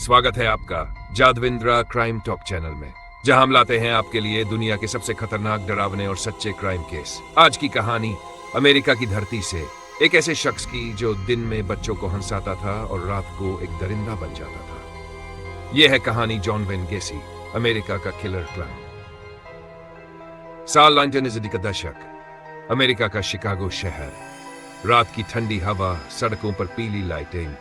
स्वागत है आपका जादविंद्रा क्राइम टॉक चैनल में, जहां हम लाते हैं आपके लिए दुनिया के सबसे खतरनाक, डरावने और सच्चे क्राइम केस। आज की कहानी अमेरिका की धरती से एक ऐसे शख्स की जो दिन में बच्चों को हंसाता था और रात को एक दरिंदा बन जाता था। यह है कहानी जॉन वेन गेसी, अमेरिका का किलर क्लाउन। साल 1980 का दशक, अमेरिका का शिकागो शहर। रात की ठंडी हवा, सड़कों पर पीली लाइटें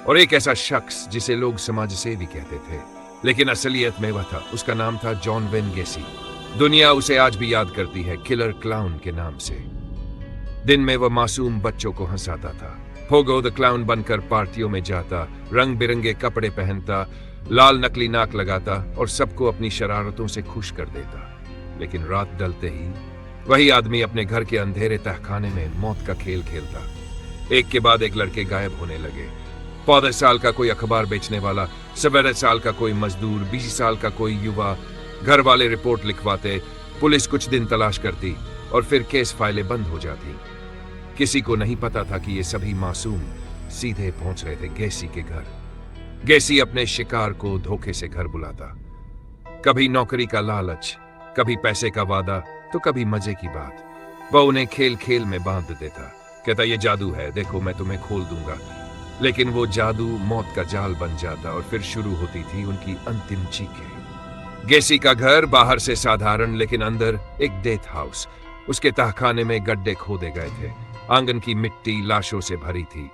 और एक ऐसा शख्स जिसे लोग समाज सेवी कहते थे, लेकिन असलियत में वह था। उसका नाम था जॉन वेन गेसी। दुनिया उसे आज भी याद करती है किलर क्लाउन के नाम से। दिन में वह मासूम बच्चों को हंसाता था, पोगो द क्लाउन बनकर पार्टियों में जाता, रंग बिरंगे कपड़े पहनता, लाल नकली नाक लगाता और सबको अपनी शरारतों से खुश कर देता। लेकिन रात ढलते ही वही आदमी अपने घर के अंधेरे तहखाने में मौत का खेल खेलता। एक के बाद एक लड़के गायब होने लगे। 15 साल का कोई अखबार बेचने वाला, 17 साल का कोई मजदूर, 20 साल का कोई युवा। घर वाले रिपोर्ट लिखवाते, पुलिस कुछ दिन तलाश करती और फिर केस फाइलें बंद हो जाती। किसी को नहीं पता था कि ये सभी मासूम सीधे पहुंच रहे थे गेसी के घर। गेसी अपने शिकार को धोखे से घर बुलाता। कभी नौकरी का लालच, कभी पैसे का वादा, तो कभी मजे की बात। वह उन्हें खेल खेल में बांध देता, कहता ये जादू है, देखो मैं तुम्हें खोल दूंगा। लेकिन वो जादू मौत का जाल बन जाता और फिर शुरू होती थी उनकी अंतिम चीखें। गेसी का घर बाहर से साधारण, लेकिन अंदर एक डेथ हाउस। उसके तहखाने में गड्ढे खोदे गए थे, आंगन की मिट्टी लाशों से भरी थी,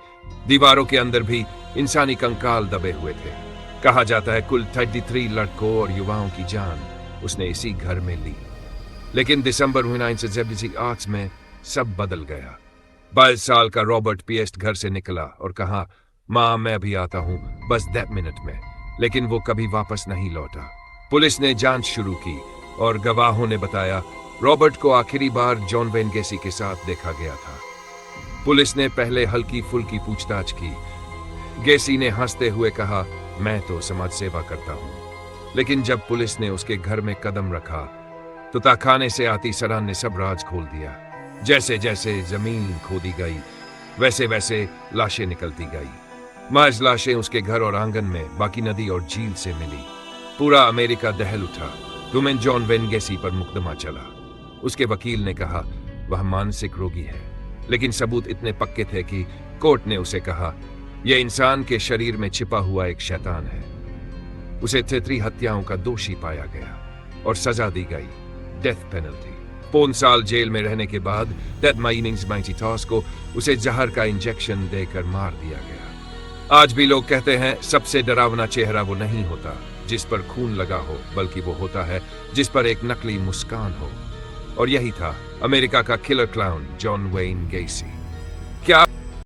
दीवारों के अंदर भी इंसानी कंकाल दबे हुए थे। कहा जाता है कुल 33 लड़कों और युवाओं की जान उसने इसी घर में ली। लेकिन दिसंबर 1978 में सब बदल गया। 22 साल का रॉबर्ट पिएस्ट घर से निकला और कहा, मां मैं अभी आता हूं, बस 10 मिनट में। लेकिन वो कभी वापस नहीं लौटा। पुलिस ने जांच शुरू की और गवाहों ने बताया रॉबर्ट को आखिरी बार जॉन वेन गेसी के साथ देखा गया था। पुलिस ने पहले हल्की फुल्की पूछताछ की। गेसी ने हंसते हुए कहा, मैं तो समाज सेवा करता हूं। लेकिन जब पुलिस ने उसके घर में कदम रखा तो तहखाने से आती सरान ने सब राज खोल दिया। जैसे जैसे जमीन खोदी गई, वैसे वैसे लाशें निकलती गई। महज लाशें उसके घर और आंगन में, बाकी नदी और झील से मिली। पूरा अमेरिका दहल उठा। वुमेन जॉन वेन गेसी पर मुकदमा चला। उसके वकील ने कहा वह मानसिक रोगी है, लेकिन सबूत इतने पक्के थे कि कोर्ट ने उसे कहा यह इंसान के शरीर में छिपा हुआ एक शैतान है। उसे 33 हत्याओं का दोषी पाया गया और सजा दी गई, डेथ पेनल्टी। 5 साल जेल में रहने के बाद टेड माइनिंग्स को उसे जहर का इंजेक्शन देकर मार दिया गया। आज भी लोग कहते हैं सबसे डरावना चेहरा वो नहीं होता जिस पर खून लगा हो, बल्कि वो होता है जिस पर एक नकली मुस्कान हो। और यही था अमेरिका का किलर क्लाउन जॉन वेन गेसी।